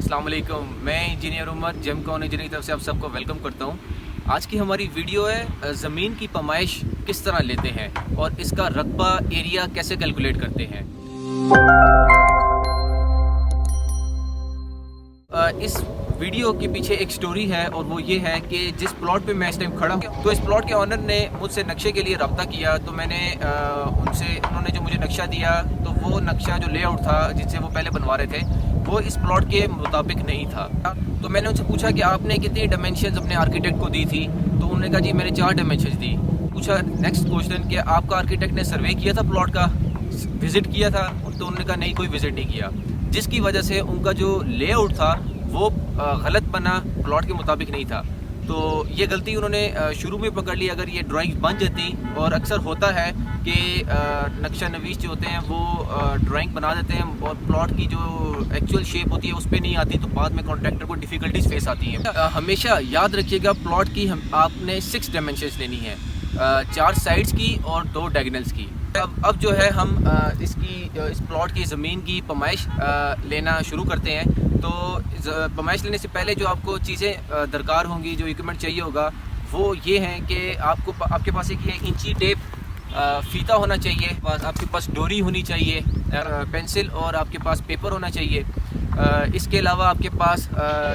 अस्सलाम वालेकुम। मैं इंजीनियर उमर जेमकॉन इंजीनियरिंग की तरफ से आप सबको वेलकम करता हूँ। आज की हमारी वीडियो है ज़मीन की पैमाइश किस तरह लेते हैं और इसका रकबा एरिया कैसे कैलकुलेट करते हैं। इस वीडियो के पीछे एक स्टोरी है और वो ये है कि जिस प्लॉट पे मैं इस टाइम खड़ा हूँ तो इस प्लॉट के ऑनर ने मुझसे नक्शे के लिए रब्ता किया। तो मैंने उन्होंने जो मुझे नक्शा दिया तो वो नक्शा जो लेआउट था जिससे वो पहले बनवा रहे थे वो इस प्लॉट के मुताबिक नहीं था। तो मैंने उनसे पूछा कि आपने कितनी डायमेंशन अपने आर्किटेक्ट को दी थी। तो उन्होंने कहा जी मैंने 4 डायमेंशन दी। पूछा नेक्स्ट क्वेश्चन कि आपका आर्किटेक्ट ने सर्वे किया था प्लॉट का, विज़िट किया था? तो उन्होंने कहा नहीं, कोई विज़िट नहीं किया, जिसकी वजह से उनका जो लेआउट था वो गलत बना, प्लॉट के मुताबिक नहीं था। तो ये गलती उन्होंने शुरू में पकड़ ली। अगर ये ड्राइंग बन जाती, और अक्सर होता है कि नक्शा नवीस जो होते हैं वो ड्राइंग बना देते हैं और प्लॉट की जो एक्चुअल शेप होती है उस पर नहीं आती, तो बाद में कॉन्ट्रैक्टर को डिफ़िकल्टीज फेस आती हैं। हमेशा याद रखिएगा प्लॉट की आपने 6 डायमेंशंस लेनी है, 4 साइड्स की और 2 डायगोनल्स की। अब जो है हम इस प्लॉट की ज़मीन की पैमाइश लेना शुरू करते हैं। तो पैमाइश लेने से पहले जो आपको चीज़ें दरकार होंगी, जो इक्विपमेंट चाहिए होगा, वो ये हैं कि आपके पास एक इंची टेप, फीता होना चाहिए, आपके पास डोरी होनी चाहिए, पेंसिल और आपके पास पेपर होना चाहिए। इसके अलावा आपके पास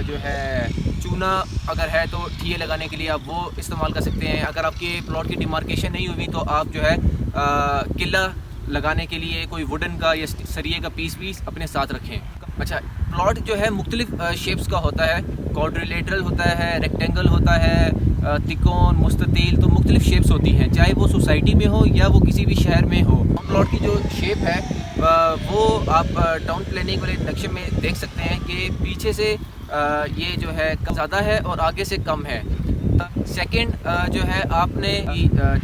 जो है चूना अगर है तो ठिये लगाने के लिए आप वो इस्तेमाल कर सकते हैं। अगर आपके प्लॉट की डिमार्केशन नहीं हुई तो आप जो है किला लगाने के लिए कोई वुडन का या सरिये का पीस अपने साथ रखें। अच्छा, प्लॉट जो है मुख्तलिफ शेप्स का होता है, क्वाड्रिलेटरल होता है, रेक्टेंगल होता है, तिकोन, मुस्ततील, तो मुख्तलिफ शेप्स होती हैं, चाहे वो सोसाइटी में हो या वो किसी भी शहर में हो। प्लॉट की जो शेप है वो आप टाउन प्लानिंग वाले नक्शे में देख सकते हैं कि पीछे से ये जो है ज़्यादा है और आगे से कम है। सेकंड जो है आपने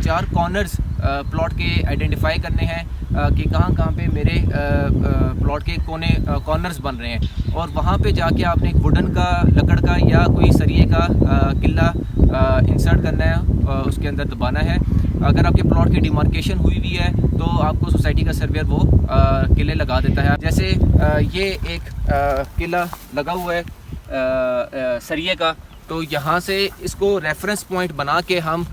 4 कॉर्नर्स प्लॉट के आइडेंटिफाई करने हैं कि कहाँ पे मेरे प्लॉट के कॉर्नर्स बन रहे हैं, और वहाँ पे जाके आपने एक वुडन का, लकड़ का या कोई सरिये का किला इंसर्ट करना है, उसके अंदर दबाना है। अगर आपके प्लॉट की डिमार्केशन हुई भी है तो आपको सोसाइटी का सर्वेयर वो किले लगा देता है। जैसे ये एक किला लगा हुआ है सरिये का, तो यहाँ से इसको रेफरेंस पॉइंट बना के हम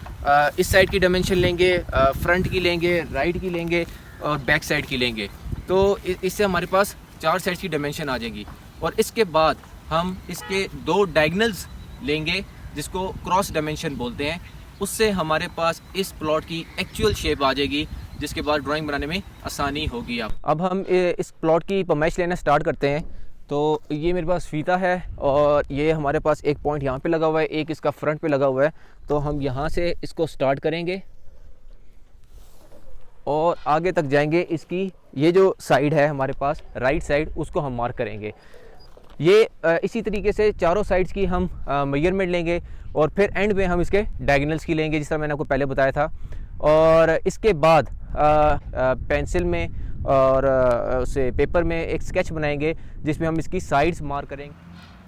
इस साइड की डायमेंशन लेंगे, फ्रंट की लेंगे, राइट की लेंगे और बैक साइड की लेंगे। तो इससे हमारे पास 4 साइड की डायमेंशन आ जाएगी। और इसके बाद हम इसके 2 डायगोनल्स लेंगे जिसको क्रॉस डायमेंशन बोलते हैं। उससे हमारे पास इस प्लॉट की एक्चुअल शेप आ जाएगी, जिसके बाद ड्राइंग बनाने में आसानी होगी। अब हम इस प्लॉट की पैमाइश लेना स्टार्ट करते हैं। तो ये मेरे पास फीता है और ये हमारे पास एक पॉइंट यहाँ पे लगा हुआ है, एक इसका फ्रंट पे लगा हुआ है। तो हम यहाँ से इसको स्टार्ट करेंगे और आगे तक जाएंगे। इसकी ये जो साइड है हमारे पास राइट साइड, उसको हम मार्क करेंगे। ये इसी तरीके से चारों साइड्स की हम मेजरमेंट लेंगे और फिर एंड में हम इसके डायगोनल्स की लेंगे, जिस तरह मैंने आपको पहले बताया था। और इसके बाद पेंसिल में और उसे पेपर में एक स्केच बनाएंगे जिसमें हम इसकी साइड्स मार्क करेंगे।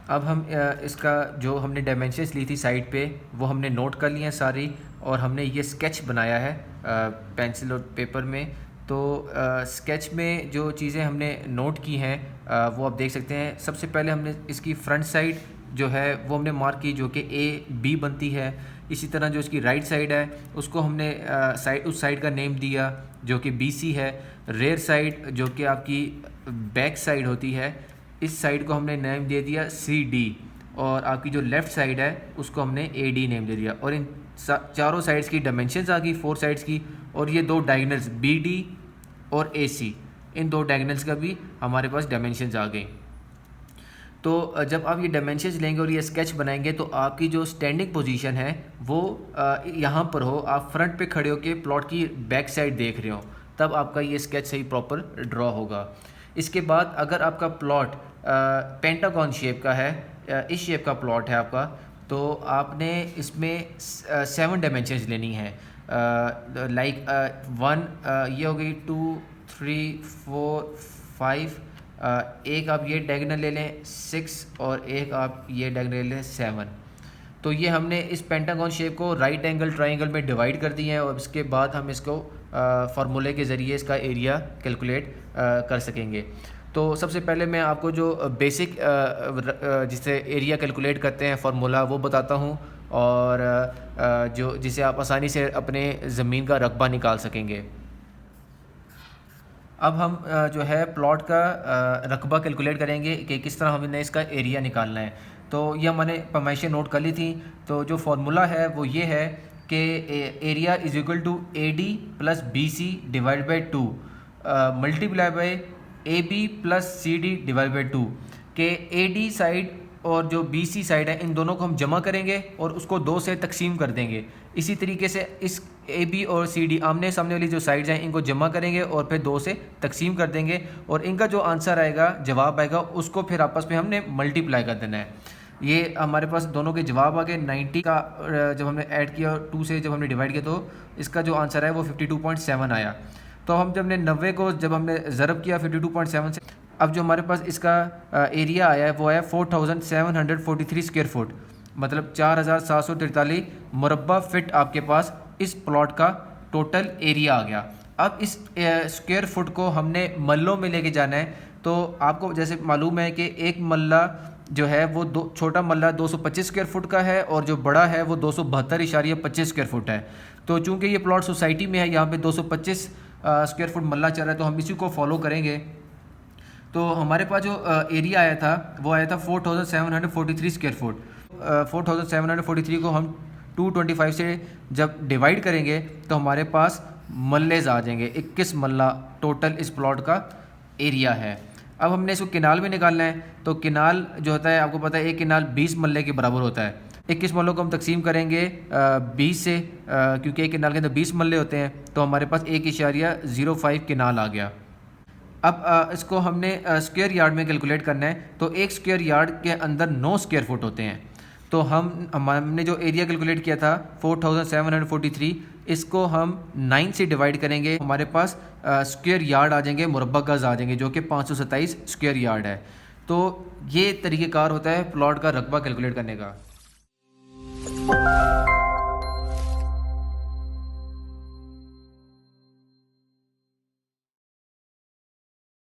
अब हम इसका जो हमने डायमेंशंस ली थी साइड पे वो हमने नोट कर लिए हैं सारी, और हमने ये स्केच बनाया है पेंसिल और पेपर में। तो स्केच में जो चीज़ें हमने नोट की हैं वो आप देख सकते हैं। सबसे पहले हमने इसकी फ्रंट साइड जो है वो हमने मार्क की, जो कि AB बनती है। इसी तरह जो इसकी राइट साइड है उसको हमने उस साइड का नेम दिया जो कि BC है। रेयर साइड जो कि आपकी बैक साइड होती है, इस साइड को हमने नेम दे दिया CD, और आपकी जो लेफ़्ट साइड है उसको हमने AD नेम दे दिया। और इन चारों साइड्स की डायमेंशंस आ गई, 4 साइड्स की। और ये 2 डायगोनल्स BD और AC, इन 2 डायगोनल्स का भी हमारे पास डायमेंशंस आ गई। तो जब आप ये डायमेंशंस लेंगे और ये स्केच बनाएंगे तो आपकी जो स्टैंडिंग पोजीशन है वो यहाँ पर हो, आप फ्रंट पे खड़े हो के प्लॉट की बैक साइड देख रहे हो, तब आपका ये स्केच सही प्रॉपर ड्रॉ होगा। इसके बाद अगर आपका प्लॉट पेंटागन शेप का है, इस शेप का प्लॉट है आपका, तो आपने इसमें 7 डायमेंशंस लेनी है। लाइक 1 ये हो गई, 2 3 4 5, एक आप ये डायगोनल ले लें 6, और एक आप ये डायगोनल ले लें 7। तो ये हमने इस पेंटागन शेप को राइट एंगल ट्रायंगल में डिवाइड कर दिए हैं, और इसके बाद हम इसको फार्मूले के ज़रिए इसका एरिया कैलकुलेट कर सकेंगे। तो सबसे पहले मैं आपको जो बेसिक जिससे एरिया कैलकुलेट करते हैं फार्मूला वो बताता हूँ, और जो जिसे आप आसानी से अपने ज़मीन का रकबा निकाल सकेंगे। अब हम जो है प्लॉट का रकबा कैलकुलेट करेंगे कि किस तरह हमने इसका एरिया निकालना है। तो ये मैंने पैमाइशें नोट कर ली थी। तो जो फार्मूला है वो ये है कि area is equal to AD plus BC divide by 2 multiply by AB plus CD divide by 2 के AD साइड और जो BC साइड है इन दोनों को हम जमा करेंगे और उसको 2 से तकसीम कर देंगे। इसी तरीके से इस AB और CD आमने सामने वाली जो साइड्स हैं इनको जमा करेंगे और फिर 2 से तकसीम कर देंगे, और इनका जो आंसर आएगा, जवाब आएगा, उसको फिर आपस में हमने मल्टीप्लाई कर देना है। ये हमारे पास दोनों के जवाब आ गए। 90 का जब हमने ऐड किया और 2 से जब हमने डिवाइड किया तो इसका जो आंसर है वो 52.7 आया। तो हम जब हमने 90 को जब हमने ज़रब किया 52.7 से, अब जो हमारे पास इसका एरिया आया है वो आया 4743 स्क्वायर फुट, मतलब 4743 मुरब्बा फिट आपके पास इस प्लॉट का टोटल एरिया आ गया। अब इस स्क्वायर फुट को हमने मल्लों में लेके जाना है। तो आपको जैसे मालूम है कि एक मल्ला जो है वो छोटा मल्ला 225 स्क्वायर फुट का है और जो बड़ा है वो 272.25 स्क्वायर फुट है। तो चूँकि ये प्लॉट सोसाइटी में है, यहाँ पे 225 स्क्वायर फुट मल्ला चल रहा है, तो हम इसी को फॉलो करेंगे। तो हमारे पास जो एरिया आया था वो आया था 4743 स्क्वायर फुट। 4743 को हम 225 से जब डिवाइड करेंगे तो हमारे पास मल्लेज आ जाएंगे। 21 मल्ला टोटल इस प्लॉट का एरिया है। अब हमने इसको किनाल में निकालना है। तो किनाल जो होता है आपको पता है, एक किनाल 20 मल्ले के बराबर होता है। 21 मल्लों को हम तकसीम करेंगे 20 से, क्योंकि एक किनाल के अंदर 20 मल्ले होते हैं, तो हमारे पास 1.05 किनाल आ गया। अब इसको हमने स्क्वायर यार्ड में कैलकुलेट करना है। तो एक स्क्वायर यार्ड के अंदर 9 स्क्वायर फुट होते हैं। तो हमने जो एरिया कैलकुलेट किया था 4743, इसको हम 9 से डिवाइड करेंगे, हमारे पास स्क्वायर यार्ड आ जाएंगे, मुरब्बा गज आ जाएंगे, जो कि 527 स्क्वायर यार्ड है। तो ये तरीक़ेकार होता है प्लॉट का रकबा कैलकुलेट करने का।